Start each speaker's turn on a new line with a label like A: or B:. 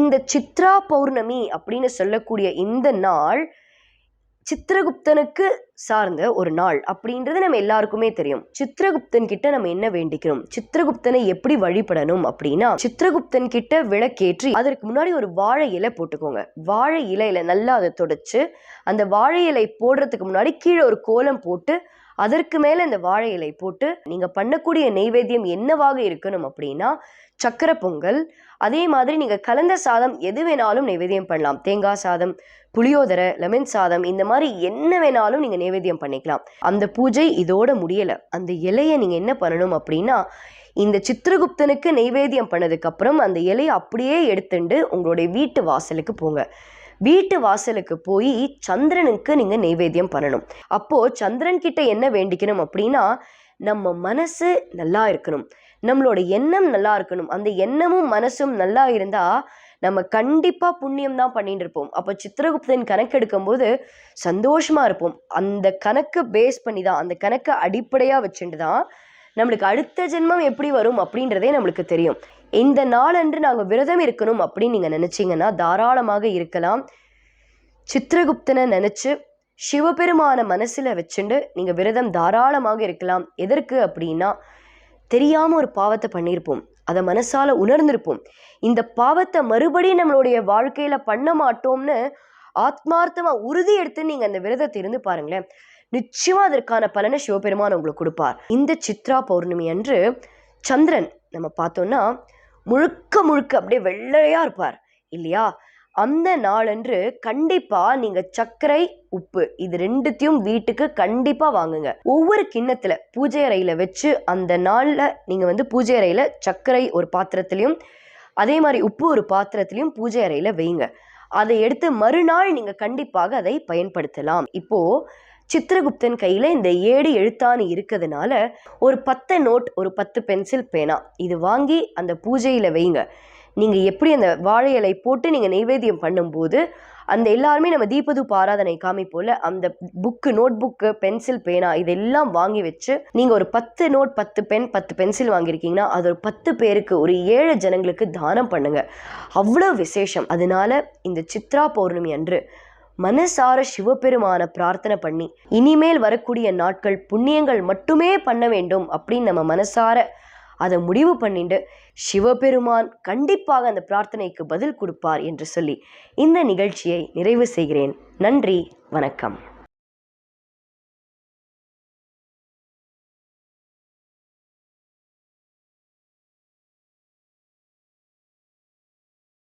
A: இந்த சித்ரா பௌர்ணமி அப்படின்னு சொல்லக்கூடிய இந்த நாள் சித்திரகுப்தனுக்கு சார்ந்த ஒரு நாள் அப்படின்றது நம்ம எல்லாருக்குமே தெரியும். சித்திரகுப்தன் கிட்ட நம்ம என்ன வேண்டிக்கணும், சித்திரகுப்தனை எப்படி வழிபடணும் அப்படின்னா, சித்திரகுப்தன் கிட்ட விளக்கேற்றி அதற்கு முன்னாடி ஒரு வாழை இலை போட்டுக்கோங்க. வாழை இலையில நல்லா அதை தொடச்சு அந்த வாழை இலை போடுறதுக்கு முன்னாடி கீழே ஒரு கோலம் போட்டு அதற்கு மேல இந்த வாழை இலை போட்டு நீங்க பண்ணக்கூடிய நெய்வேத்தியம் என்னவாக இருக்கணும் அப்படின்னா, சக்கரை பொங்கல், அதே மாதிரி நீங்க கலந்த சாதம் எது வேணாலும் நைவேத்தியம் பண்ணலாம். தேங்காய் சாதம், புளியோதரை, லெமன் சாதம், இந்த மாதிரி என்ன வேணாலும் நீங்க நைவேத்தியம் பண்ணிக்கலாம். அந்த பூஜை இதோட முடியல. அந்த இலையை நீங்க என்ன பண்ணணும் அப்படின்னா, இந்த சித்திரகுப்தனுக்கு நைவேத்தியம் பண்ணதுக்கு அப்புறம் அந்த இலையை அப்படியே எடுத்துட்டு உங்களுடைய வீட்டு வாசலுக்கு போங்க. வீட்டு வாசலுக்கு போய் சந்திரனுக்கு நீங்க நைவேத்தியம் பண்ணணும். அப்போ சந்திரன் கிட்ட என்ன வேண்டிக்கணும் அப்படின்னா, நம்ம மனசு நல்லா இருக்கணும், நம்மளோட எண்ணம் நல்லா இருக்கணும். அந்த எண்ணமும் மனசும் நல்லா இருந்தா நம்ம கண்டிப்பா புண்ணியம் தான் பண்ணிட்டு இருப்போம். அப்போ சித்திரகுப்தன் கணக்கு எடுக்கும் போது சந்தோஷமா இருப்போம். அந்த கணக்கு பேஸ் பண்ணி தான், அந்த கணக்கை அடிப்படையா வச்சுட்டு தான் நம்மளுக்கு அடுத்த ஜென்மம் எப்படி வரும் அப்படின்றதே நம்மளுக்கு தெரியும். இந்த நாளன்று நாங்கள் விரதம் இருக்கணும் அப்படின்னு நீங்கள் நினச்சிங்கன்னா தாராளமாக இருக்கலாம். சித்திரகுப்தனை நினச்சி சிவபெருமான மனசில் வச்சுட்டு நீங்கள் விரதம் தாராளமாக இருக்கலாம். எதற்கு அப்படின்னா, தெரியாமல் ஒரு பாவத்தை பண்ணியிருப்போம், அதை மனசால உணர்ந்திருப்போம். இந்த பாவத்தை மறுபடியும் நம்மளுடைய வாழ்க்கையில் பண்ண மாட்டோம்னு ஆத்மார்த்தமாக உறுதி எடுத்து நீங்கள் அந்த விரதத்தை இருந்து பாருங்களேன், நிச்சயமா அதற்கான பலனை சிவபெருமான் உங்களுக்கு கொடுப்பார். இந்த சித்ரா பௌர்ணமி அன்று சந்திரன் நம்ம பார்த்தோம்னா முழுக்க முழுக்க அப்படியே வெள்ளையா இருப்பார் இல்லையா? அந்த நாளன்று கண்டிப்பா நீங்க சர்க்கரை, உப்பு இது ரெண்டுத்தையும் வீட்டுக்கு கண்டிப்பா வாங்குங்க. ஒவ்வொரு கிண்ணத்துல பூஜை அறையில வச்சு அந்த நாள்ல நீங்க பூஜை அறையில சர்க்கரை ஒரு பாத்திரத்திலையும் அதே மாதிரி உப்பு ஒரு பாத்திரத்திலையும் பூஜை அறையில வைங்க. அதை எடுத்து மறுநாள் நீங்க கண்டிப்பாக அதை பயன்படுத்தலாம். இப்போ சித்திரகுப்தன் கையில் இந்த 7 எழுத்தாணி இருக்கிறதுனால ஒரு 10 நோட், ஒரு 10 பென்சில் பேனா இது வாங்கி அந்த பூஜையில் வைங்க. நீங்கள் எப்படி அந்த வாழை இலை போட்டு நீங்கள் நைவேத்தியம் பண்ணும்போது அந்த எல்லாருமே நம்ம தீபதூப ஆராதனை காமிப்போல அந்த புக்கு, நோட் புக்கு, பென்சில், பேனா இதெல்லாம் வாங்கி வச்சு நீங்கள் ஒரு 10 நோட், 10 பென், 10 பென்சில் வாங்கியிருக்கீங்கன்னா அது ஒரு 10 பேருக்கு, ஒரு 7 ஜனங்களுக்கு தானம் பண்ணுங்க. அவ்வளோ விசேஷம். அதனால இந்த சித்ரா பௌர்ணமி அன்று மனசார சிவபெருமான பிரார்த்தனை பண்ணி இனிமேல் வரக்கூடிய நாட்கள் புண்ணியங்கள் மட்டுமே பண்ண வேண்டும் அப்படின்னு நம்ம மனசார அதை முடிவு பண்ணிட்டு சிவபெருமான் கண்டிப்பாக அந்த பிரார்த்தனைக்கு பதில் கொடுப்பார் என்று சொல்லி இந்த நிகழ்ச்சியை நிறைவு செய்கிறேன். நன்றி, வணக்கம்.